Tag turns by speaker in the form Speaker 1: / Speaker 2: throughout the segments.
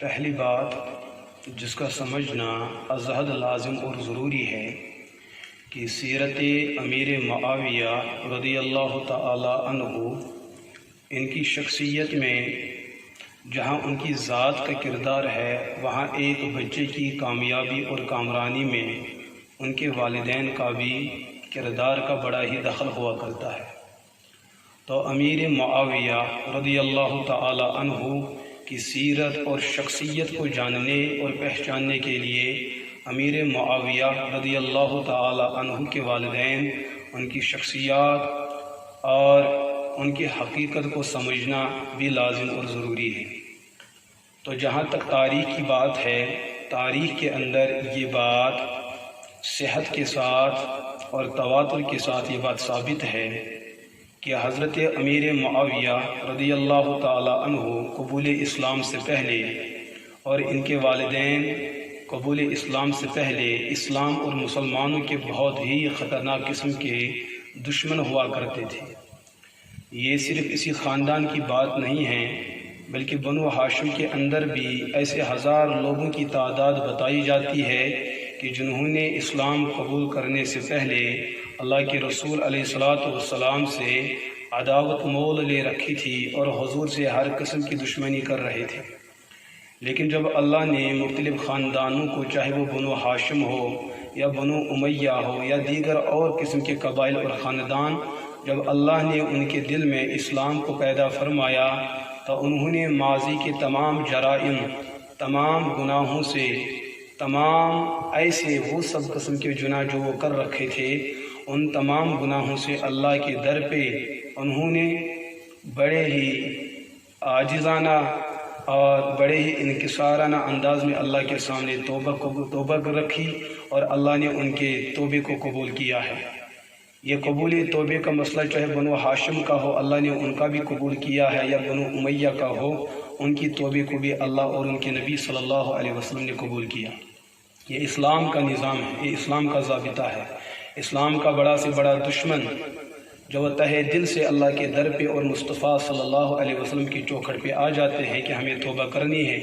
Speaker 1: پہلی بات جس کا سمجھنا ازحد لازم اور ضروری ہے کہ سیرت امیر معاویہ رضی اللہ تعالی عنہ ان کی شخصیت میں جہاں ان کی ذات کا کردار ہے وہاں ایک بچے کی کامیابی اور کامرانی میں ان کے والدین کا بھی کردار کا بڑا ہی دخل ہوا کرتا ہے۔ تو امیر معاویہ رضی اللہ تعالی عنہ کی سیرت اور شخصیت کو جاننے اور پہچاننے کے لیے امیر معاویہ رضی اللہ تعالی عنہ کے والدین، ان کی شخصیات اور ان کی حقیقت کو سمجھنا بھی لازم اور ضروری ہے۔ تو جہاں تک تاریخ کی بات ہے، تاریخ کے اندر یہ بات صحت کے ساتھ اور تواتر کے ساتھ یہ بات ثابت ہے کہ حضرت امیر معاویہ رضی اللہ تعالی عنہ قبول اسلام سے پہلے اور ان کے والدین قبول اسلام سے پہلے اسلام اور مسلمانوں کے بہت ہی خطرناک قسم کے دشمن ہوا کرتے تھے۔ یہ صرف اسی خاندان کی بات نہیں ہے بلکہ بنو ہاشم کے اندر بھی ایسے ہزار لوگوں کی تعداد بتائی جاتی ہے کہ جنہوں نے اسلام قبول کرنے سے پہلے اللہ کے رسول علیہ السلام سے عداوت مول لے رکھی تھی اور حضور سے ہر قسم کی دشمنی کر رہے تھے، لیکن جب اللہ نے مختلف خاندانوں کو، چاہے وہ بنو ہاشم ہو یا بنو امیہ ہو یا دیگر اور قسم کے قبائل اور خاندان، جب اللہ نے ان کے دل میں اسلام کو پیدا فرمایا تو انہوں نے ماضی کے تمام جرائم، تمام گناہوں سے، تمام ایسے وہ سب قسم کے گناہ جو وہ کر رکھے تھے، ان تمام گناہوں سے اللہ کے در پہ انہوں نے بڑے ہی عاجزانہ اور بڑے ہی انکسارانہ انداز میں اللہ کے سامنے توبہ رکھی اور اللہ نے ان کے توبے کو قبول کیا ہے۔ یہ قبول توبے کا مسئلہ چاہے بنو ہاشم کا ہو، اللہ نے ان کا بھی قبول کیا ہے، یا بنو امیہ کا ہو، ان کی توبے کو بھی اللہ اور ان کے نبی صلی اللہ علیہ وسلم نے قبول کیا۔ یہ اسلام کا نظام ہے، یہ اسلام کا ضابطہ ہے۔ اسلام کا بڑا سے بڑا دشمن جو وہ تہہ دل سے اللہ کے در پہ اور مصطفیٰ صلی اللہ علیہ وسلم کی چوکھٹ پہ آ جاتے ہیں کہ ہمیں توبہ کرنی ہے،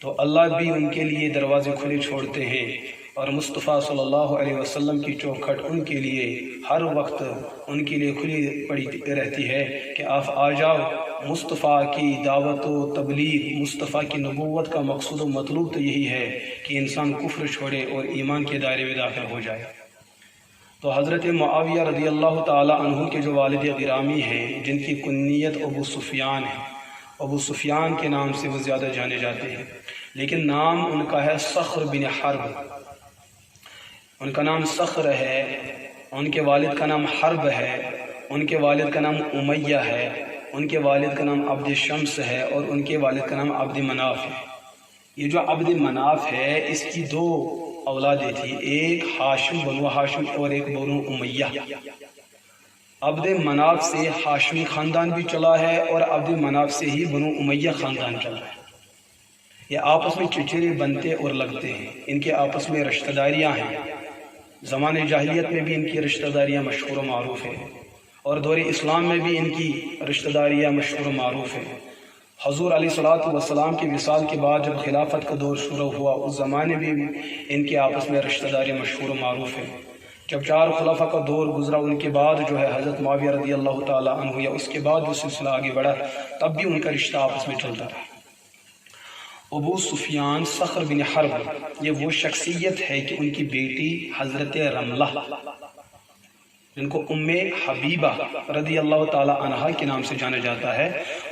Speaker 1: تو اللہ بھی ان کے لیے دروازے کھلے چھوڑتے ہیں، اور مصطفیٰ صلی اللہ علیہ وسلم کی چوکھٹ ان کے لیے ہر وقت ان کے لیے کھلی پڑی رہتی ہے کہ آپ آ جاؤ۔ مصطفیٰ کی دعوت و تبلیغ، مصطفیٰ کی نبوت کا مقصود و مطلوب تو یہی ہے کہ انسان کفر چھوڑے اور ایمان کے دائرے میں داخل ہو جائے۔ تو حضرت معاویہ رضی اللہ تعالی عنہ کے جو والد گرامی ہیں، جن کی کنیت ابو سفیان ہے، ابو سفیان کے نام سے وہ زیادہ جانے جاتے ہیں، لیکن نام ان کا ہے صخر بن حرب۔ ان کا نام صخر ہے، ان کے والد کا نام حرب ہے، ان کے والد کا نام امیہ ہے، ان کے والد کا نام عبد شمس ہے، اور ان کے والد کا نام عبد مناف ہے۔ یہ جو عبد مناف ہے اس کی دو اولادیں تھی، ایک ہاشم بنو ہاشم اور ایک بنو امیہ۔ عبد مناف سے ہاشمی خاندان بھی چلا ہے اور عبد مناف سے ہی بنو امیہ خاندان چلا ہے۔ یہ آپس میں چچیرے بنتے اور لگتے ہیں، ان کے آپس میں رشتہ داریاں ہیں۔ زمانے جاہلیت میں بھی ان کی رشتہ داریاں مشہور و معروف ہیں، اور دور اسلام میں بھی ان کی رشتہ داریاں مشہور و معروف ہیں۔ حضور علیہ السلام کے وصال کے بعد جب خلافت کا دور شروع ہوا، اس زمانے میں بھی ان کے آپس میں رشتہ داری مشہور و معروف ہیں۔ جب چار خلفاء کا دور گزرا، ان کے بعد جو ہے حضرت معاویہ رضی اللہ تعالی عنہ، یا اس کے بعد جو سلسلہ آگے بڑھا، تب بھی ان کا رشتہ آپس میں چلتا رہا۔ ابو سفیان صخر بن حرب یہ وہ شخصیت ہے کہ ان کی بیٹی حضرت رملہ، جن کو ام حبیبہ رضی اللہ تعالی عنہا کے نام سے جانا جاتا ہے،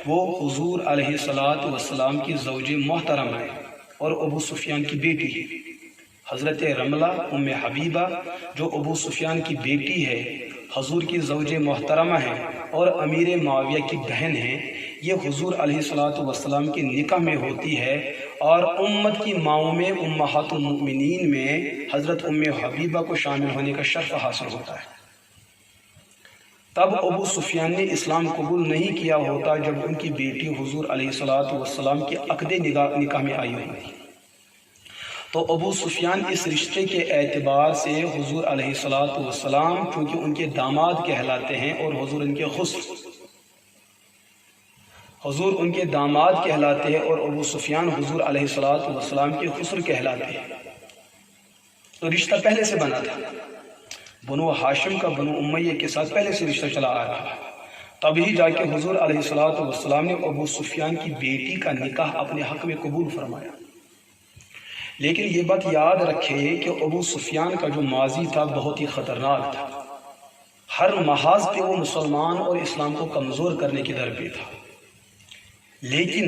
Speaker 1: وہ حضور علیہ السلام کی زوج محترمہ ہے اور ابو سفیان کی بیٹی ہے۔ حضرت رملہ ام حبیبہ جو ابو سفیان کی بیٹی ہے، حضور کی زوج محترمہ ہے اور امیر معاویہ کی بہن ہے، یہ حضور علیہ السلام کے نکاح میں ہوتی ہے، اور امت کی ماؤں میں امہات المؤمنین میں حضرت ام حبیبہ کو شامل ہونے کا شرف حاصل ہوتا ہے۔ تب ابو سفیان نے اسلام قبول نہیں کیا ہوتا جب ان کی بیٹی حضور علیہ السلام کے عقد نکاح میں آئی ہوئی تھی۔ تو ابو سفیان اس رشتے کے اعتبار سے حضور علیہ السلام چونکہ ان کے داماد کہلاتے ہیں اور حضور ان کے خسر، حضور ان کے داماد کہلاتے ہیں اور ابو سفیان حضور علیہ السلام کے خسر کہلاتے ہیں۔ تو رشتہ پہلے سے بنا تھا، بنو ہاشم کا بنو امیہ کے ساتھ پہلے سے رشتہ چلا آ رہا ہے۔ تبھی جا کے حضور علیہ السلام نے ابو سفیان کی بیٹی کا نکاح اپنے حق میں قبول فرمایا۔ لیکن یہ بات یاد رکھے کہ ابو سفیان کا جو ماضی تھا بہت ہی خطرناک تھا، ہر محاذ پہ وہ مسلمان اور اسلام کو کمزور کرنے کی در پہ تھا۔ لیکن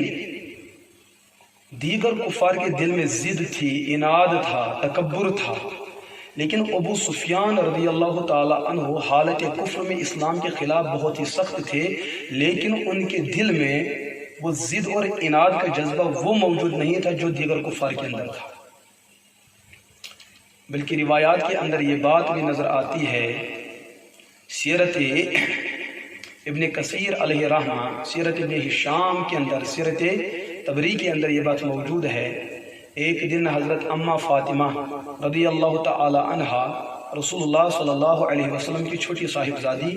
Speaker 1: دیگر کفار کے دل میں ضد تھی، اناد تھا، تکبر تھا، لیکن ابو سفیان رضی اللہ تعالی عنہ حالت کفر میں اسلام کے خلاف بہت ہی سخت تھے، لیکن ان کے دل میں وہ ضد اور اناد کا جذبہ وہ موجود نہیں تھا جو دیگر کفار کے اندر تھا۔ بلکہ روایات کے اندر یہ بات بھی نظر آتی ہے، سیرت ابن کثیر علیہ رحمہ، سیرت ابن ہشام کے اندر، سیرت تبری کے اندر یہ بات موجود ہے۔ ایک دن حضرت اماں فاطمہ رضی اللہ تعالی عنہا رسول اللہ صلی اللہ علیہ وسلم کی چھوٹی صاحبزادی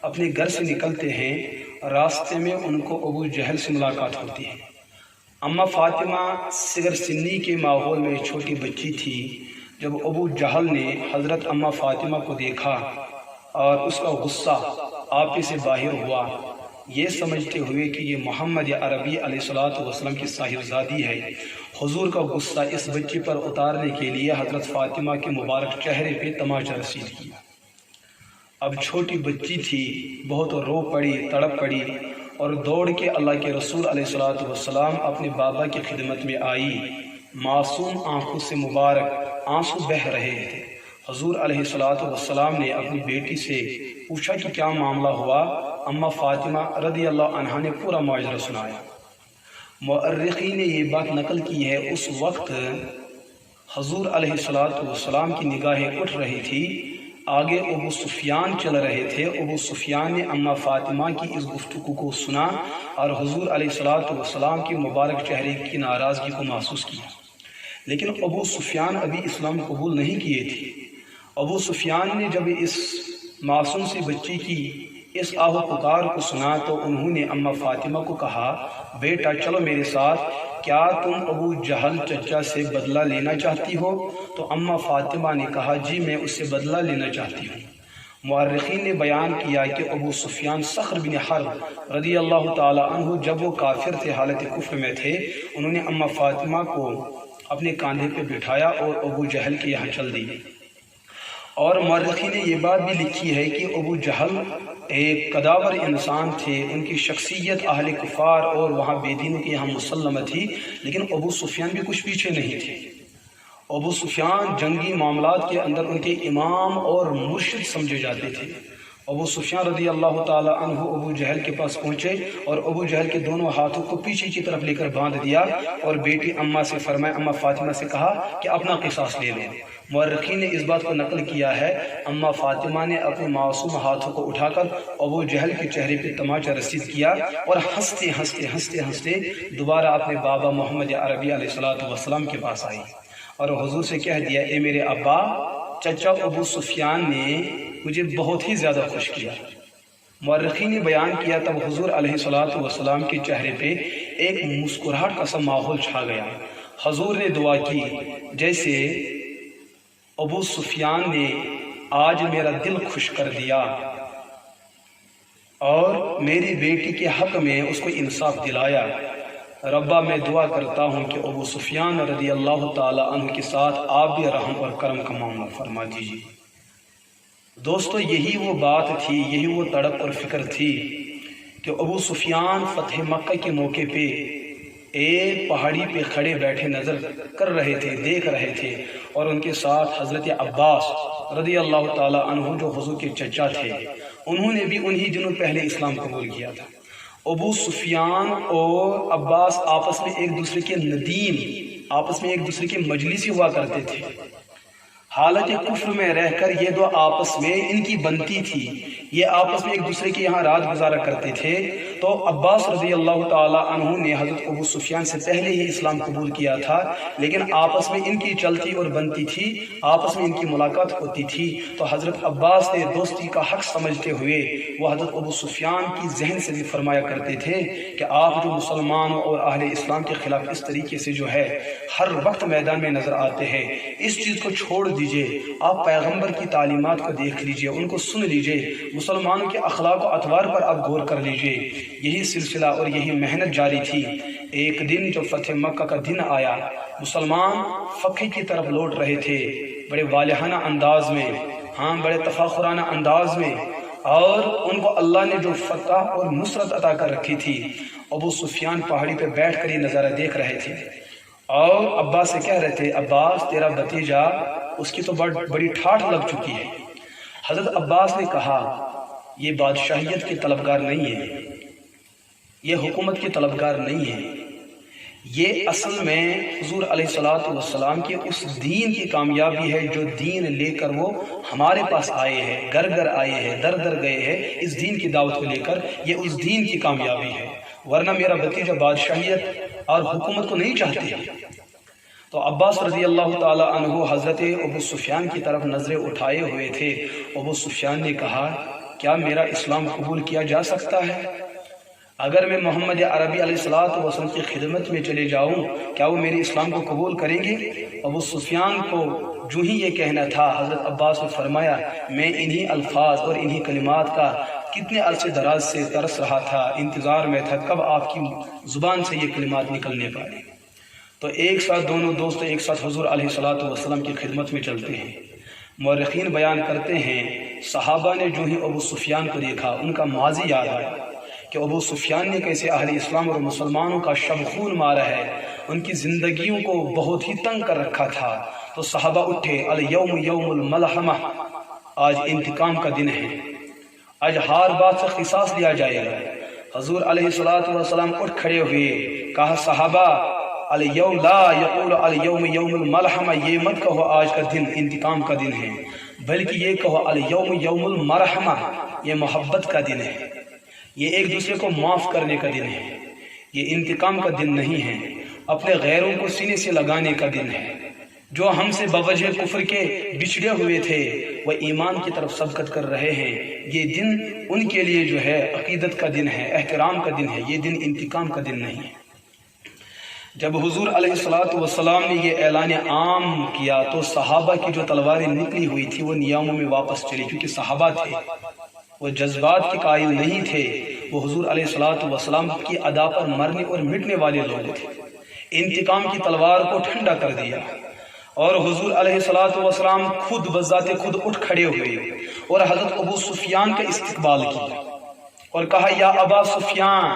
Speaker 1: اپنے گھر سے نکلتے ہیں، راستے میں ان کو ابو جہل سے ملاقات ہوتی ہے۔ اماں فاطمہ صغر سنی کے ماحول میں چھوٹی بچی تھی۔ جب ابو جہل نے حضرت اماں فاطمہ کو دیکھا اور اس کا غصہ آپے سے باہر ہوا، یہ سمجھتے ہوئے کہ یہ محمد عربی علیہ السلام کی صاحبزادی ہے، حضور کا غصہ اس بچی پر اتارنے کے لیے حضرت فاطمہ کے مبارک چہرے پہ تماچا رسید کیا۔ اب چھوٹی بچی تھی، بہت رو پڑی، تڑپ پڑی اور دوڑ کے اللہ کے رسول علیہ السلام اپنے بابا کی خدمت میں آئی۔ معصوم آنکھوں سے مبارک آنسو بہہ رہے تھے۔ حضور علیہ السلام نے اپنی بیٹی سے پوچھا کہ کیا معاملہ ہوا؟ اماں فاطمہ رضی اللہ عنہا نے پورا معجزہ سنایا۔ مؤرخین نے یہ بات نقل کی ہے، اس وقت حضور علیہ السلام کی نگاہیں اٹھ رہی تھی، آگے ابو سفیان چل رہے تھے۔ ابو سفیان نے اماں فاطمہ کی اس گفتگو کو سنا اور حضور علیہ السلام کی مبارک چہرے کی ناراضگی کو محسوس کیا، لیکن ابو سفیان ابھی اسلام قبول نہیں کیے تھے۔ ابو سفیان نے جب اس معصوم سی بچی کی اس آہ و پکار کو سنا تو انہوں نے اماں فاطمہ کو کہا، بیٹا چلو میرے ساتھ، کیا تم ابو جہل چچا سے بدلہ لینا چاہتی ہو؟ تو اماں فاطمہ نے کہا، جی میں اس سے بدلہ لینا چاہتی ہوں۔ مورخین نے بیان کیا کہ ابو سفیان صخر بن حرب رضی اللہ تعالی عنہ جب وہ کافر تھے، حالت کفر میں تھے، انہوں نے اماں فاطمہ کو اپنے کاندھے پہ بٹھایا اور ابو جہل کے یہاں چل دی۔ اور مورخین نے یہ بات بھی لکھی ہے کہ ابو جہل ایک قداور انسان تھے، ان کی شخصیت اہل کفار اور وہاں بے دینوں کے یہاں مسلمہ تھی، لیکن ابو سفیان بھی کچھ پیچھے نہیں تھے۔ ابو سفیان جنگی معاملات کے اندر ان کے امام اور مرشد سمجھے جاتے تھے۔ ابو سفیان رضی اللہ تعالی عنہ ابو جہل کے پاس پہنچے اور ابو جہل کے دونوں ہاتھوں کو پیچھے کی طرف لے کر باندھ دیا اور بیٹی اماں سے فرمایا، اماں فاطمہ سے کہا کہ اپنا قصاص لے لو۔ مورخین نے اس بات کو نقل کیا ہے، اماں فاطمہ نے اپنے معصوم ہاتھوں کو اٹھا کر ابو جہل کے چہرے پہ تماچا رسید کیا اور ہنستے ہنستے ہنستے ہنستے دوبارہ اپنے بابا محمد عربی علیہ السلام کے پاس آئی اور حضور سے کہہ دیا، اے میرے ابا، چچا ابو سفیان نے مجھے بہت ہی زیادہ خوش کیا۔ مورخین نے بیان کیا تب حضور علیہ السلام کے چہرے پہ ایک مسکراہٹ کا سا ماحول چھا گیا۔ حضور نے دعا کی، جیسے ابو سفیان نے آج میرا دل خوش کر دیا اور میری بیٹی کے حق میں اس کو انصاف دلایا، ربا میں دعا کرتا ہوں کہ ابو سفیان رضی اللہ تعالی عنہ کے ساتھ آپ بھی رحم اور کرم کا معاملہ فرما دیجیے۔ دوستو، یہی وہ بات تھی، یہی وہ تڑپ اور فکر تھی کہ ابو سفیان فتح مکہ کے موقع پہ ایک پہاڑی پہ کھڑے بیٹھے نظر کر رہے تھے، دیکھ رہے تھے، اور ان کے ساتھ حضرت عباس رضی اللہ تعالی عنہ جو حضور کے چچا تھے، انہوں نے بھی انہی دنوں پہلے اسلام قبول کیا تھا۔ ابو سفیان اور عباس آپس میں ایک دوسرے کے ندیم، آپس میں ایک دوسرے کے مجلسی ہوا کرتے تھے۔ حالت کفر میں رہ کر یہ دو آپس میں ان کی بنتی تھی، یہ آپس میں ایک دوسرے کے یہاں رات گزارا کرتے تھے۔ تو عباس رضی اللہ تعالیٰ عنہ نے حضرت ابو سفیان سے پہلے ہی اسلام قبول کیا تھا، لیکن آپس میں ان کی چلتی اور بنتی تھی، آپس میں ان کی ملاقات ہوتی تھی، تو حضرت عباس نے دوستی کا حق سمجھتے ہوئے وہ حضرت ابو سفیان کی ذہن سے بھی فرمایا کرتے تھے کہ آپ جو مسلمانوں اور اہل اسلام کے خلاف اس طریقے سے جو ہے ہر وقت میدان میں نظر آتے ہیں، اس چیز کو چھوڑ دیجئے، آپ پیغمبر کی تعلیمات کو دیکھ لیجئے، ان کو سن لیجئے، مسلمانوں کے اخلاق و اطوار پر آپ غور کر لیجئے۔ یہی سلسلہ اور یہی محنت جاری تھی۔ ایک دن جو فتح مکہ کا دن آیا، مسلمان فقہ کی طرف لوٹ رہے تھے، بڑے والہانہ انداز میں، بڑے تفاخرانہ انداز میں، اور ان کو اللہ نے جو فتح اور نصرت عطا کر رکھی تھی، ابو سفیان پہاڑی پہ بیٹھ کر یہ نظارہ دیکھ رہے تھے اور عباس سے کہہ رہے تھے، عباس تیرا بھتیجا، اس کی تو بڑی ٹھاٹھ لگ چکی ہے۔ حضرت عباس نے کہا، یہ بادشاہیت کے طلبگار نہیں ہے، یہ حکومت کے طلبگار نہیں ہے، یہ اصل میں حضور علیہ السلام کے اس دین کی کامیابی ہے جو دین لے کر وہ ہمارے پاس آئے ہیں، گھر گھر آئے ہیں، در در گئے ہیں اس دین کی دعوت کو لے کر، یہ اس دین کی کامیابی ہے، ورنہ میرا بھتیجا بادشاہیت اور حکومت کو نہیں چاہتے۔ تو عباس رضی اللہ تعالی عنہ حضرت ابو سفیان کی طرف نظریں اٹھائے ہوئے تھے۔ ابو سفیان نے کہا، کیا میرا اسلام قبول کیا جا سکتا ہے؟ اگر میں محمد عربی علیہ السلام کی خدمت میں چلے جاؤں، کیا وہ میرے اسلام کو قبول کریں گے؟ ابو سفیان کو جو ہی یہ کہنا تھا، حضرت عباس نے فرمایا، میں انہی الفاظ اور انہی کلمات کا کتنے عرصے دراز سے ترس رہا تھا، انتظار میں تھا کب آپ کی زبان سے یہ کلمات نکلنے پائے۔ تو ایک ساتھ دونوں دوست ایک ساتھ حضور علیہ السلام کی خدمت میں چلتے ہیں۔ مورخین بیان کرتے ہیں، صحابہ نے جو ہی ابو سفیان کو دیکھا، ان کا ماضی یاد آیا کہ ابو سفیان نے کیسے اہل اسلام اور مسلمانوں کا شب خون مارا ہے، ان کی زندگیوں کو بہت ہی تنگ کر رکھا تھا۔ تو صحابہ اٹھے، الیوم یوم الملحمہ، آج انتقام کا دن ہے، آج ہر بات سے قصاص لیا جائے گا۔ حضور علیہ السلام اٹھ کھڑے ہوئے، کہا، صحابہ الیوم لا یقول الیوم یوم الملحمہ، یہ مت کہو آج کا دن انتقام کا دن ہے، بلکہ یہ کہو الیوم یوم المرحمہ، یہ محبت کا دن ہے، یہ ایک دوسرے کو معاف کرنے کا دن ہے، یہ انتقام کا دن نہیں ہے، اپنے غیروں کو سینے سے لگانے کا دن ہے۔ جو ہم سے بوجہ کفر کے بچھڑے ہوئے تھے، وہ ایمان کی طرف سبقت کر رہے ہیں، یہ دن ان کے لیے جو ہے عقیدت کا دن ہے، احترام کا دن ہے، یہ دن انتقام کا دن نہیں ہے۔ جب حضور علیہ السلام نے یہ اعلان عام کیا تو صحابہ کی جو تلواریں نکلی ہوئی تھی وہ نیاموں میں واپس چلی، کیونکہ صحابہ تھے، وہ جذبات کے قائل نہیں تھے، وہ حضور علیہ السلام کی ادا پر مرنے اور مٹنے والے لوگ تھے۔ انتقام کی تلوار کو ٹھنڈا کر دیا، اور حضور علیہ السلام خود بذات خود اٹھ کھڑے ہوئے اور حضرت ابو سفیان کا استقبال کیا اور کہا، یا ابا سفیان،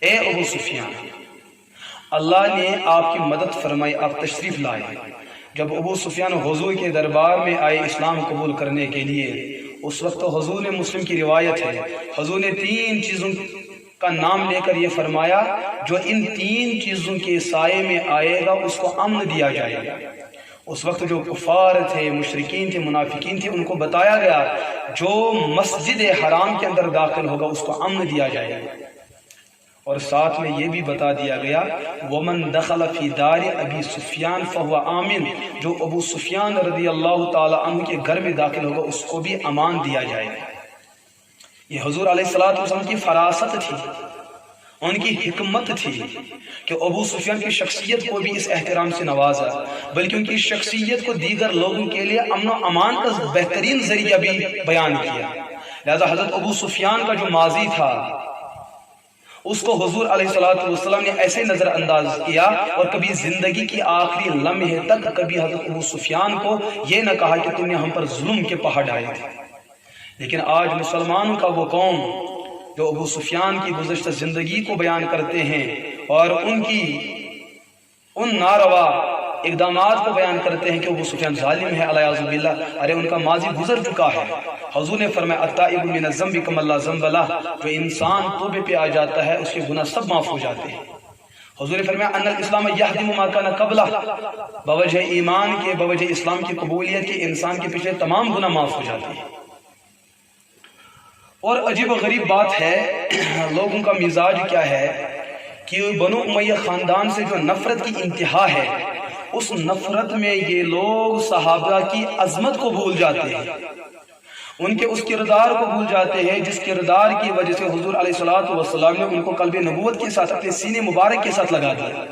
Speaker 1: اے ابو سفیان، اللہ نے آپ کی مدد فرمائی، آپ تشریف لائے۔ جب ابو سفیان حضور کے دربار میں آئے اسلام قبول کرنے کے لیے، اس وقت حضور نے، مسلم کی روایت ہے، حضور نے 3 چیزوں کا نام لے کر یہ فرمایا، جو ان 3 چیزوں کے سائے میں آئے گا اس کو امن دیا جائے گا۔ اس وقت جو کفار تھے، مشرکین تھے، منافقین تھے، ان کو بتایا گیا جو مسجد حرام کے اندر داخل ہوگا اس کو امن دیا جائے گا، اور ساتھ میں یہ بھی بتا دیا گیا، وَمَن دَخَلَ فِي دَارِ أَبِي سُفْيَانَ فَهُوَ آمِن، جو ابو سفیان رضی اللہ تعالی عنہ کے گھر میں داخل ہوگا اس کو بھی امان دیا جائے گا۔ یہ حضور علیہ السلام کی فراست تھی، ان کی حکمت تھی کہ ابو سفیان کی شخصیت کو بھی اس احترام سے نوازا، بلکہ ان کی شخصیت کو دیگر لوگوں کے لیے امن و امان کا بہترین ذریعہ بھی بیان کیا۔ لہذا حضرت ابو سفیان کا جو ماضی تھا اس کو حضور علیہ السلام نے ایسے نظر انداز کیا، اور کبھی زندگی کی آخری لمحے تک کبھی حضرت ابو سفیان کو یہ نہ کہا کہ تم نے ہم پر ظلم کے پہاڑ ڈالے تھے۔ لیکن آج مسلمانوں کا وہ قوم جو ابو سفیان کی گزشتہ زندگی کو بیان کرتے ہیں اور ان کی ان ناروا اقدامات کو بیان کرتے ہیں کہ ابو سفیان ظالم ہے، علیہ باللہ، ارے ان کا ماضی گزر چکا ہے۔ حضور نے فرمایا، التائب من الذنب کما لا ذنب لہ، جو انسان توبے پہ آ جاتا ہے اس کے گناہ سب معاف ہو جاتے ہیں۔ حضور نے فرمایا، ان الاسلام یہدم ما کان قبلہ، بوجہ ایمان کے، بوجہ اسلام کی قبولیت کے انسان کے پچھلے تمام گناہ معاف ہو جاتے ہیں۔ اور عجیب و غریب بات ہے لوگوں کا مزاج کیا ہے کہ بنو امیہ خاندان سے جو نفرت کی انتہا ہے، اس نفرت میں یہ لوگ صحابہ کی عظمت کو بھول جاتے ہیں، ان کے اس کردار کو بھول جاتے ہیں جس کردار کی وجہ سے حضور علیہ الصلوۃ والسلام نے ان کو قلب نبوت کے ساتھ اپنے سینے مبارک کے ساتھ لگا دیا۔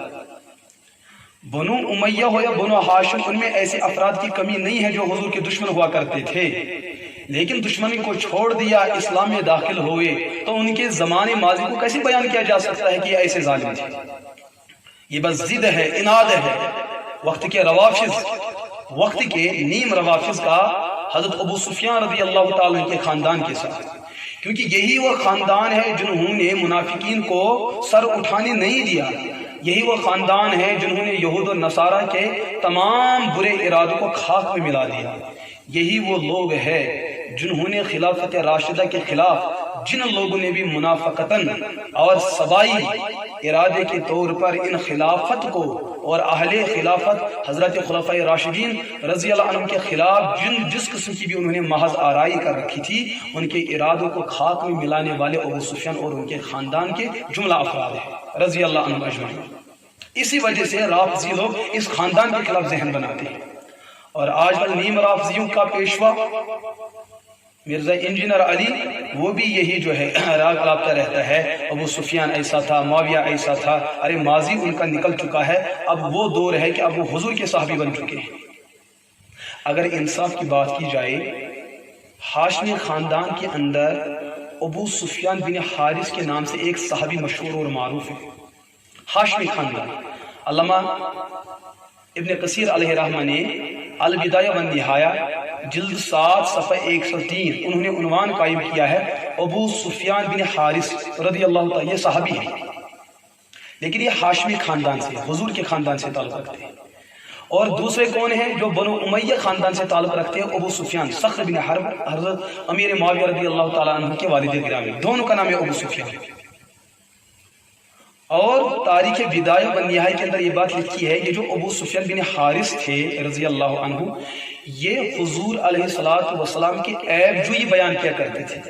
Speaker 1: بنو امیہ ہو یا بنو ہاشم، ان میں ایسے افراد کی کمی نہیں ہے جو حضور کے دشمن ہوا کرتے تھے، لیکن دشمنی کو چھوڑ دیا، اسلام میں داخل ہوئے، تو ان کے زمانے ماضی کو کیسے بیان کیا جا سکتا ہے کہ یہ ایسے ظالم تھے؟ یہ بس ضد ہے، اناد ہے وقت کے روافض، وقت کے نیم روافض کا حضرت ابو سفیان رضی اللہ تعالیٰ کے خاندان کے ساتھ، کیونکہ یہی وہ خاندان ہے جنہوں نے منافقین کو سر اٹھانے نہیں دیا، یہی وہ خاندان ہے جنہوں نے یہود و نصارہ کے تمام برے ارادوں کو خاک میں ملا دیا، یہی وہ لوگ ہیں جنہوں نے خلافت راشدہ کے خلاف، جن لوگوں نے بھی منافقتاً اور سبائی ارادے کے طور پر ان خلافت کو اور اہل خلافت حضرت خلفائے راشدین رضی اللہ عنہ کے خلاف جس قسم کی بھی انہوں نے محض آرائی کر رکھی تھی، ان کے ارادوں کو خاک میں ملانے والے ابو سفیان اور ان کے خاندان کے جملہ افراد ہیں رضی اللہ عنہ اجمعین۔ اسی وجہ سے رافضی لوگ اس خاندان کے خلاف ذہن بناتے ہیں، اور آج کل نیم رافضیوں کا پیشوا مرزا انجینئر علی، وہ بھی یہی جو ہے راگ الاپتا رہتا ہے، ابو سفیان ایسا تھا، معاویہ ایسا تھا، ارے ماضی ان کا نکل چکا ہے، اب وہ دور ہے کہ اب وہ حضور کے صحابی بن چکے ہیں۔ اگر انصاف کی بات کی جائے، ہاشمی خاندان کے اندر ابو سفیان بن حارث کے نام سے ایک صحابی مشہور اور معروف ہے، ہاشمی خاندان۔ علامہ ابن کثیر علیہ رحمہ نے البدایہ والنہایہ جلد 7 صفحہ 103 انہوں نے عنوان قائم کیا ہے ابو سفیان بن حارث رضی اللہ تعالیٰ، یہ صحابی ہے لیکن یہ ہاشمی خاندان سے، حضور کے خاندان سے تعلق رکھتے ہیں۔ اور دوسرے کون ہیں جو بنو امیہ خاندان سے تعلق رکھتے ہیں؟ ابو سفیان صخر بن حرب، حضرت امیر معاویہ رضی اللہ تعالیٰ عنہ کے والد گرامی، دونوں کا نام ہے ابو سفیان۔ اور تاریخ بدایہ والنہایہ کے اندر یہ بات لکھی ہے، یہ جو ابو سفیان بن حارث تھے رضی اللہ عنہ، یہ حضور علیہ السلام کے عیب جوئی بیان کیا کرتے تھے،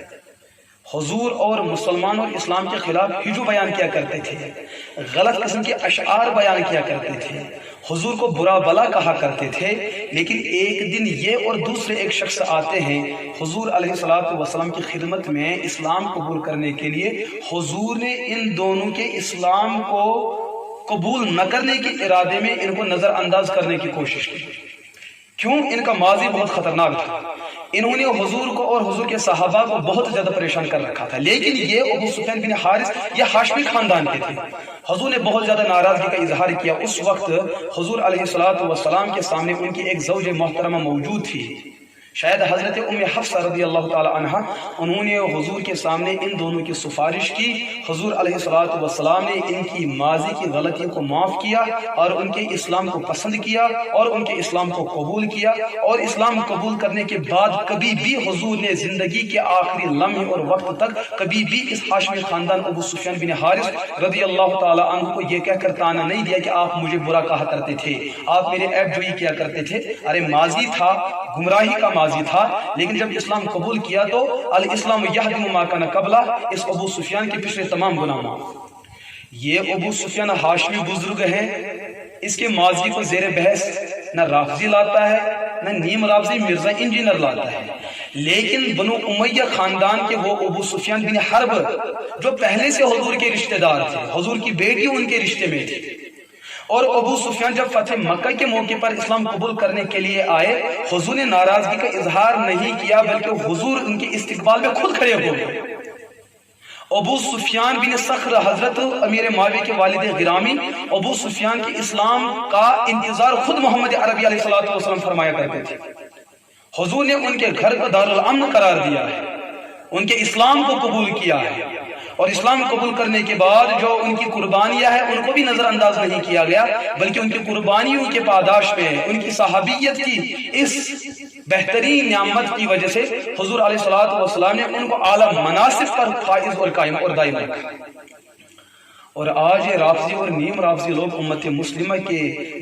Speaker 1: حضور اور مسلمان اور اسلام کے خلاف ہجو بیان کیا کرتے تھے، غلط قسم کے اشعار بیان کیا کرتے تھے، حضور کو برا بلا کہا کرتے تھے۔ لیکن ایک دن یہ اور دوسرے ایک شخص آتے ہیں حضور علیہ السلام کی خدمت میں اسلام قبول کرنے کے لیے، حضور نے ان دونوں کے اسلام کو قبول نہ کرنے کے ارادے میں ان کو نظر انداز کرنے کی کوشش کی۔ کیوں؟ ان کا ماضی بہت خطرناک تھا، انہوں نے حضور کو اور حضور کے صحابہ کو بہت زیادہ پریشان کر رکھا تھا، لیکن یہ ابو سفیان بن حارث یہ ہاشمی خاندان کے تھے۔ حضور نے بہت زیادہ ناراضگی کا اظہار کیا۔ اس وقت حضور علیہ السلام کے سامنے ان کی ایک زوج محترمہ موجود تھی، شاید حضرت ام حفصہ رضی اللہ تعالی عنہ، انہوں نے حضور کے سامنے ان دونوں کی سفارش کی۔ حضور علیہ السلام نے ان کی ماضی کی غلطیوں کو معاف کیا اور ان کے اسلام کو پسند کیا اور ان کے اسلام کو قبول کیا، اور اسلام قبول کرنے کے بعد کبھی بھی حضور نے زندگی کے آخری لمحے اور وقت تک کبھی بھی اس ہاشمی خاندان ابو سفیان بن حارث رضی اللہ تعالی عنہ کو یہ کہہ کر تانا نہیں دیا کہ آپ مجھے برا کہا کرتے تھے، آپ میرے عیب جوئی کیا کرتے تھے۔ ارے ماضی تھا، گمراہی کا ماضی تھا، لیکن جب اسلام قبول کیا تو الاسلام یہدم ما کان قبلہ، اس ابو سفیان کے پچھلے تمام گناہ معاف۔ یہ ابو سفیان ہاشمی بزرگ ہیں، اس کے ماضی کو زیر بحث نہ رافضی لاتا ہے نہ نیم رافضی مرزا انجینئر لاتا ہے، لیکن بنو امیہ خاندان کے وہ ابو سفیان بن حرب جو پہلے سے حضور کے رشتہ دار تھے، حضور کی بیٹی ان کے رشتے میں تھی، اور ابو سفیان جب فتح مکہ کے موقع پر اسلام قبول کرنے کے لیے آئے، حضور نے ناراضگی کا اظہار نہیں کیا بلکہ حضور ان کے استقبال میں خود کھڑے ہو گئے۔ ابو سفیان بن صخر حضرت امیر معاویہ کے والد گرامی، ابو سفیان کے اسلام کا انتظار خود محمد عربی علیہ السلام فرمایا کرتے تھے۔ حضور نے ان کے گھر کو دارالامن قرار دیا ہے، ان کے اسلام کو قبول کیا ہے، اور اسلام قبول کرنے کے بعد جو ان کی قربانیاں ہیں ان کو بھی نظر انداز نہیں کیا گیا، بلکہ ان کی قربانیوں کے پاداش میں ان کی صحابیت کی اس بہترین نعمت کی وجہ سے حضور علیہ السلام نے ان کو اعلیٰ مناصب پر فائز اور قائم اور دائم رکھا۔ اور آج رافضی اور نیم رافضی لوگ امت مسلمہ کے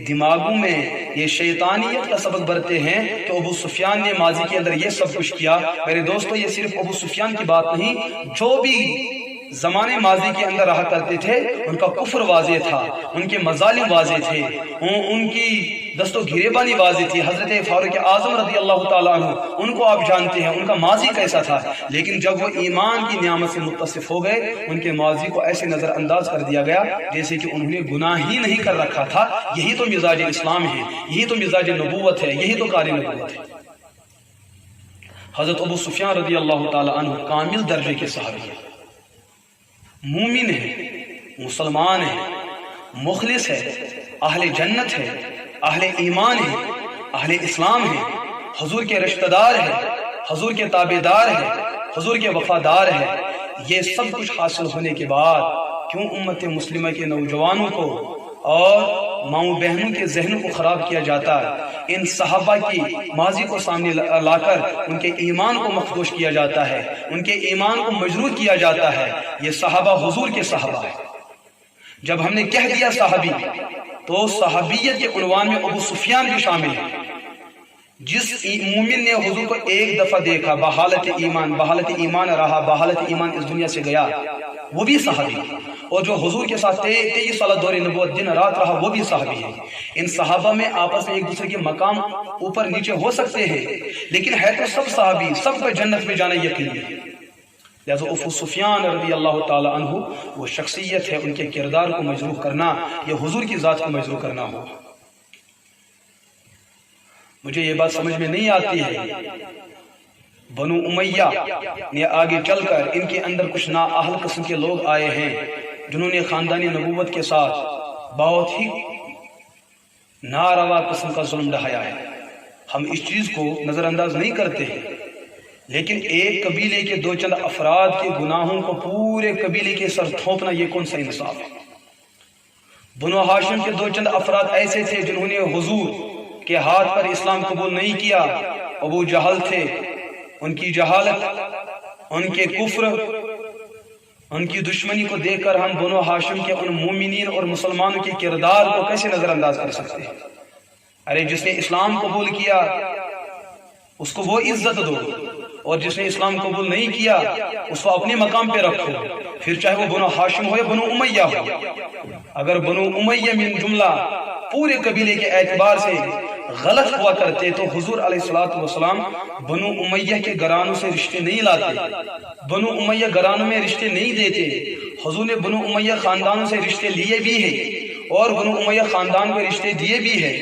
Speaker 1: دماغوں میں یہ شیطانیت کا سبق برتے ہیں کہ ابو سفیان نے ماضی کے اندر یہ سب کچھ کیا۔ میرے دوستو، یہ صرف ابو سفیان کی بات نہیں، جو بھی زمانے ماضی کے اندر رہا کرتے تھے ان کا کفر واضح تھا، ان کے مظالم واضح تھے، ان کی دست و گریبانی واضح تھی۔ حضرت فاروق اعظم رضی اللہ تعالیٰ عنہ، ان کو آپ جانتے ہیں ان کا ماضی کیسا تھا، لیکن جب وہ ایمان کی نعمت سے متصف ہو گئے ان کے ماضی کو ایسے نظر انداز کر دیا گیا جیسے کہ انہوں نے گناہ ہی نہیں کر رکھا تھا۔ یہی تو مزاج اسلام ہے، یہی تو مزاج نبوت ہے، یہی تو کار نبوت ہے۔ حضرت ابو سفیان رضی اللہ تعالیٰ عنہ کامل درجے کے صحابی ہیں، مومن ہے، مسلمان ہے، مخلص ہے، اہل جنت ہے، اہل ایمان ہے، اہل اسلام ہے، حضور کے رشتہ دار ہے، حضور کے تابعدار ہے، حضور کے وفادار ہے۔ یہ سب کچھ حاصل ہونے کے بعد کیوں امت مسلمہ کے نوجوانوں کو اور ماؤں بہنوں کے ذہنوں کو خراب کیا جاتا ہے؟ ان صحابہ کی ماضی کو سامنے لا کر ان کے ایمان کو مخدوش کیا جاتا ہے، ان کے ایمان کو مجروح کیا جاتا ہے۔ یہ صحابہ حضور کے صحابہ ہے۔ جب ہم نے کہہ دیا صحابی تو صحابیت کے عنوان میں ابو سفیان بھی شامل ہے۔ جس مومن نے حضور کو ایک دفعہ دیکھا بحالت ایمان رہا، بحالت ایمان اس دنیا سے گیا، وہ بھی صحابی ہے، اور جو حضور کے ساتھ 23 سالہ دور نبوت دن رات رہا وہ بھی صحابی ہے۔ ان صحابہ میں آپس میں ایک دوسرے کے مقام اوپر نیچے ہو سکتے ہیں، لیکن ہے تو سب صحابی، سب کا جنت میں جانا یقینی ہے۔ لہذا ابو سفیان رضی اللہ تعالی عنہ وہ شخصیت ہے، ان کے کردار کو مجروح کرنا یہ حضور کی ذات کو مجروح کرنا ہو۔ مجھے یہ بات سمجھ میں نہیں آتی ہے، بنو امیہ نے آگے چل کر ان کے اندر کچھ نااہل قسم کے لوگ آئے ہیں جنہوں نے خاندانی نبوت کے ساتھ بہت ہی ناروا قسم کا ظلم ڈھایا ہے۔ ہم اس چیز کو نظر انداز نہیں کرتے ہیں، لیکن ایک قبیلے کے دو چند افراد کے گناہوں کو پورے قبیلے کے سر تھوپنا یہ کون سا انصاف ہے؟ بنو ہاشم کے دو چند افراد ایسے تھے جنہوں نے حضور کے ہاتھ پر اسلام قبول نہیں کیا۔ ابو جہل تھے، ان کی جہالت، ان کے کفر، ان کی دشمنی کو دیکھ کر ہم بنو ہاشم کے ان مومنین اور مسلمانوں کے کردار کو کیسے نظر انداز کر سکتے ہیں؟ ارے جس نے اسلام قبول کیا اس کو وہ عزت دو، اور جس نے اسلام قبول نہیں کیا اس کو اپنے مقام پہ رکھو، پھر چاہے وہ بنو ہاشم ہو یا بنو امیہ ہو۔ اگر بنو امیہ من جملہ پورے قبیلے کے اعتبار سے غلط ہوا کرتے تو حضور علیہ السلام بنو امیہ کے گھرانوں سے رشتے نہیں لاتے، بنو امیہ گھرانوں میں رشتے نہیں دیتے۔ حضور نے بنو امیہ خاندانوں سے رشتے لیے بھی ہیں اور بنو امیہ خاندان کو رشتے دیے بھی ہیں۔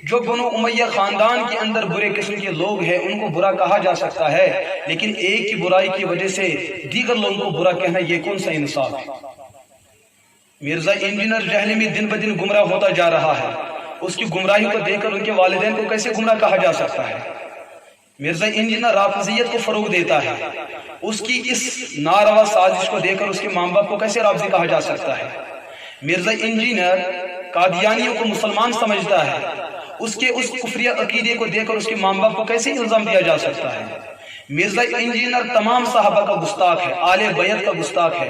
Speaker 1: جو بنو امیہ خاندان کے اندر برے قسم کے لوگ ہیں ان کو برا کہا جا سکتا ہے، لیکن ایک کی برائی کی وجہ سے دیگر لوگوں کو برا کہنا یہ کون سا انصاف ہے؟ مرزا انجینئر جہلمی دن بدن گمراہ ہوتا جا رہا ہے، اس کی گمراہی کو دیکھ کر ان کے والدین کو کیسے گمراہ کہا جا سکتا ہے؟ مرزا انجینئر رافضیت کو فروغ دیتا ہے، اس کی اس ناروا سازش کو دیکھ کر اس کے ماں باپ کو کیسے رافضی کہا جا سکتا ہے؟ مرزا انجینئر قادیانیوں کو مسلمان سمجھتا ہے، اس کے اس کفریہ عقیدے کو دیکھ کر اس کے ماں باپ کو کیسے الزام دیا جا سکتا ہے؟ مرزا انجینئر تمام صحابہ کا گستاخ ہے، آل بیت کا گستاخ ہے،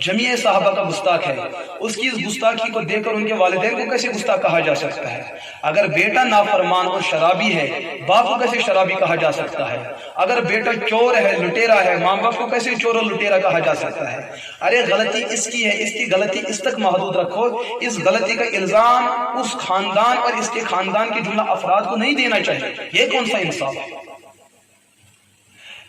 Speaker 1: جمیع صحابہ کا گستاخ ہے، اس کی اس گستاخی کو دیکھ کر ان کے والدین کو کیسے گستاخ کہا جا سکتا ہے؟ اگر بیٹا نافرمان اور شرابی ہے باپ کو کیسے شرابی کہا جا سکتا ہے؟ اگر بیٹا چور ہے، لٹیرا ہے، ماں باپ کو کیسے چور اور لٹیرا کہا جا سکتا ہے؟ ارے غلطی اس کی ہے، اس کی غلطی اس تک محدود رکھو، اس غلطی کا الزام اس خاندان اور اس کے خاندان کے جملہ افراد کو نہیں دینا چاہیے۔ یہ کون سا انصاف ہے؟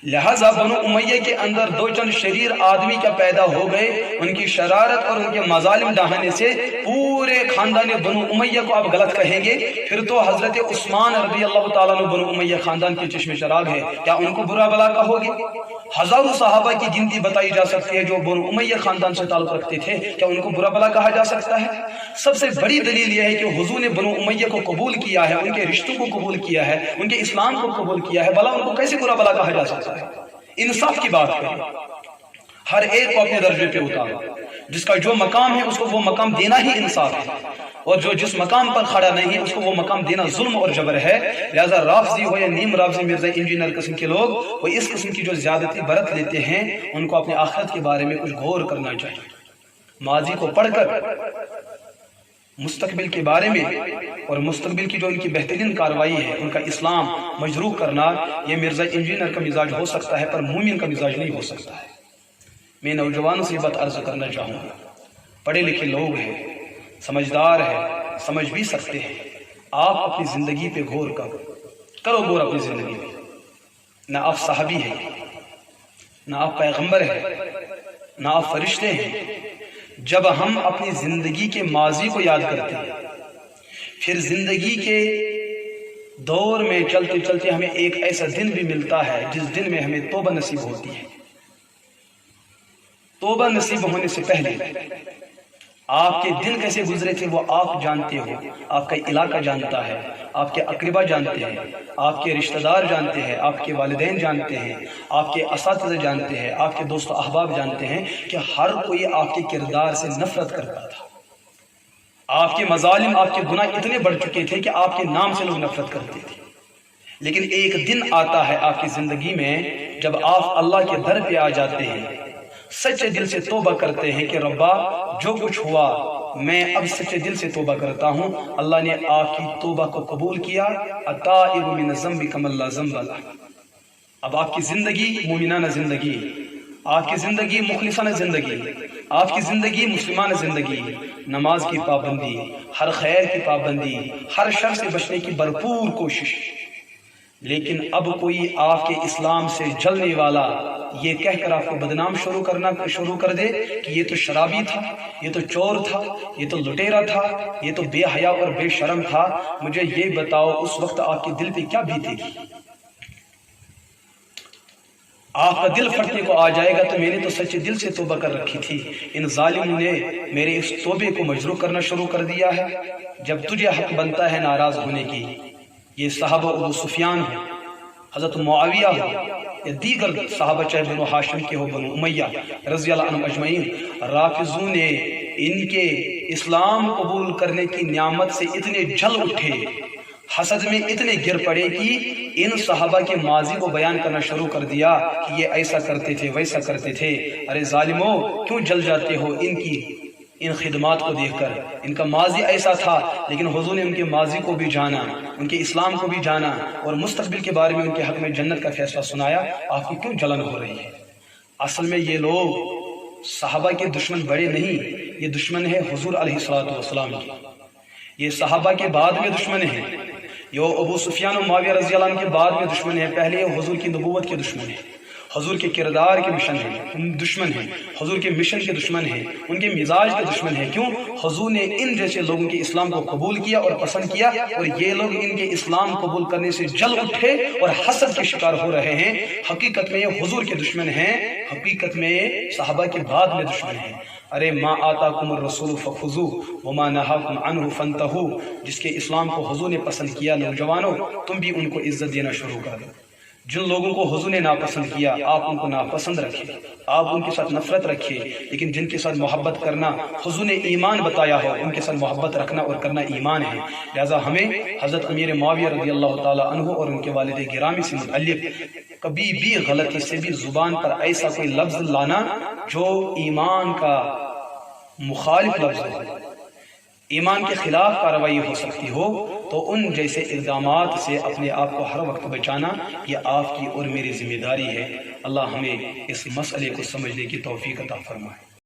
Speaker 1: لہذا بنو امیہ کے اندر دو چند شریر آدمی کیا پیدا ہو گئے، ان کی شرارت اور ان کے مظالم ڈھانے سے پورے خاندان بنو امیہ کو آپ غلط کہیں گے، پھر تو حضرت عثمان رضی اللہ تعالیٰ عنہ بنو امیہ خاندان کے چشم چراغ ہے، کیا ان کو برا بلا کہو گے؟ ہزاروں صحابہ کی گنتی بتائی جا سکتی ہے جو بنو امیہ خاندان سے تعلق رکھتے تھے، کیا ان کو برا بلا کہا جا سکتا ہے؟ سب سے بڑی دلیل یہ ہے کہ حضور نے بنو امیہ کو قبول کیا ہے، ان کے رشتوں کو قبول کیا ہے، ان کے اسلام کو قبول کیا ہے، بھلا ان کو کیسے برا بلا کہا جا سکتا ہے؟ انصاف کی بات کریں، ہر ایک کو اپنے درجے پہ اتارو، جس کا جو مقام ہے اس کو وہ مقام دینا ہی انصاف ہے، اور جو جس مقام پر کھڑا نہیں ہے اس کو وہ مقام دینا ظلم اور جبر ہے۔ لہذا رافضی ہو یا نیم رافضی مرزا انجینئر قسم کے لوگ وہ اس قسم کی جو زیادتی برت لیتے ہیں ان کو اپنے آخرت کے بارے میں کچھ غور کرنا چاہیے۔ ماضی کو پڑھ کر مستقبل کے بارے میں اور مستقبل کی جو ان کی بہترین کارروائی ہے، ان کا اسلام مجروح کرنا، یہ مرزا انجینئر کا مزاج ہو سکتا ہے پر مومن کا مزاج نہیں ہو سکتا ہے۔ میں نوجوانوں سے یہ بات عرض کرنا چاہوں گا، پڑھے لکھے لوگ ہیں، سمجھدار ہیں، سمجھ بھی سکتے ہیں، آپ اپنی زندگی پہ غور کرو غور اپنی زندگی پہ۔ نہ آپ صحابی ہیں، نہ آپ پیغمبر ہیں، نہ آپ فرشتے ہیں۔ جب ہم اپنی زندگی کے ماضی کو یاد کرتے ہیں، پھر زندگی کے دور میں چلتے چلتے ہمیں ایک ایسا دن بھی ملتا ہے جس دن میں ہمیں توبہ نصیب ہوتی ہے۔ توبہ نصیب ہونے سے پہلے آپ کے دن کیسے گزرے تھے وہ آپ جانتے ہو، آپ کا علاقہ جانتا ہے، آپ کے اقربا جانتے ہیں، آپ کے رشتہ دار جانتے ہیں، آپ کے والدین جانتے ہیں، آپ کے اساتذہ جانتے ہیں، آپ کے دوست و احباب جانتے ہیں کہ ہر کوئی آپ کے کردار سے نفرت کرتا تھا۔ آپ کے مظالم، آپ کے گناہ اتنے بڑھ چکے تھے کہ آپ کے نام سے لوگ نفرت کرتے تھے۔ لیکن ایک دن آتا ہے آپ کی زندگی میں جب آپ اللہ کے در پہ آ جاتے ہیں، سچے دل سے توبہ کرتے ہیں کہ ربا جو کچھ ہوا میں اب سچے دل سے توبہ کرتا ہوں۔ اللہ نے آپ کی توبہ کو قبول کیا۔ التائب من الذنب کمن لا ذنب لہ۔ اب آپ کی زندگی مومنانہ زندگی، آپ کی زندگی مخلصانہ زندگی، آپ کی زندگی مسلمانہ زندگی، نماز کی پابندی، ہر خیر کی پابندی، ہر شر سے بچنے کی بھرپور کوشش۔ لیکن اب کوئی آپ کے اسلام سے جلنے والا یہ کہہ کر آپ کو بدنام شروع کر دے کہ یہ تو شرابی تھا، یہ تو چور تھا، یہ تو لٹیرا تھا، یہ تو بے حیا اور بے شرم تھا۔ مجھے یہ بتاؤ اس وقت آپ کے دل پہ کیا بیتے گی؟ آپ کا دل پھٹنے کو آ جائے گا تو میں نے تو سچے دل سے توبہ کر رکھی تھی، ان ظالموں نے میرے اس توبے کو مجروح کرنا شروع کر دیا ہے۔ جب تجھے حق بنتا ہے ناراض ہونے کی، یہ صحابہ ابو سفیان ہو، حضرت معاویہ ہو، یا دیگر صحابہ چاہے بنو ہاشم کے ہو، بنو امیہ رضی اللہ عنہم اجمعین، رافضوں نے ان کے اسلام قبول کرنے کی نعمت سے اتنے جل اٹھے، حسد میں اتنے گر پڑے کہ ان صحابہ کے ماضی کو بیان کرنا شروع کر دیا کہ یہ ایسا کرتے تھے ویسا کرتے تھے۔ ارے ظالموں کیوں جل جاتے ہو ان خدمات کو دیکھ کر؟ ان کا ماضی ایسا تھا، لیکن حضور نے ان کے ماضی کو بھی جانا، ان کے اسلام کو بھی جانا اور مستقبل کے بارے میں ان کے حق میں جنت کا فیصلہ سنایا۔ آپ کی کیوں جلن ہو رہی ہے؟ اصل میں یہ لوگ صحابہ کے دشمن بڑے نہیں، یہ دشمن ہے حضور علیہ الصلوۃ والسلام کی۔ یہ صحابہ کے بعد میں دشمن ہیں، یہ ابو سفیان و معاویہ رضی اللہ عنہ کے بعد میں دشمن ہیں۔ پہلے حضور کی نبوت کے دشمن ہیں، حضور کے کردار کے دشمن ہیں، حضور کے مشن کے دشمن ہیں، ان کے مزاج کے دشمن ہیں۔ کیوں؟ حضور نے ان جیسے لوگوں کے اسلام کو قبول کیا اور پسند کیا، اور یہ لوگ ان کے اسلام قبول کرنے سے جل اٹھے اور حسد کے شکار ہو رہے ہیں۔ حقیقت میں یہ حضور کے دشمن ہیں، حقیقت میں یہ صحابہ کے بعد میں دشمن ہیں۔ ارے ما آتاکم الرسول فخذوہ وما نہاکم عنہ فانتہوا، جس کے اسلام کو حضور نے پسند کیا، نوجوانوں تم بھی ان کو عزت دینا شروع کر دو۔ جن لوگوں کو حضور نے ناپسند کیا آپ ان کو ناپسند رکھیں، آپ ان کے ساتھ نفرت رکھیں، لیکن جن کے ساتھ محبت کرنا حضور نے ایمان بتایا ہو ان کے ساتھ محبت رکھنا اور کرنا ایمان ہے۔ لہذا ہمیں حضرت امیر معاویہ رضی اللہ تعالی عنہ اور ان کے والد گرامی سے متعلق کبھی بھی غلطی سے بھی زبان پر ایسا کوئی لفظ لانا جو ایمان کا مخالف لفظ ہو، ایمان کے خلاف کارروائی ہو سکتی ہو، تو ان جیسے الزامات سے اپنے آپ کو ہر وقت بچانا یہ آپ کی اور میری ذمہ داری ہے۔ اللہ ہمیں اس مسئلے کو سمجھنے کی توفیق عطا فرمائے۔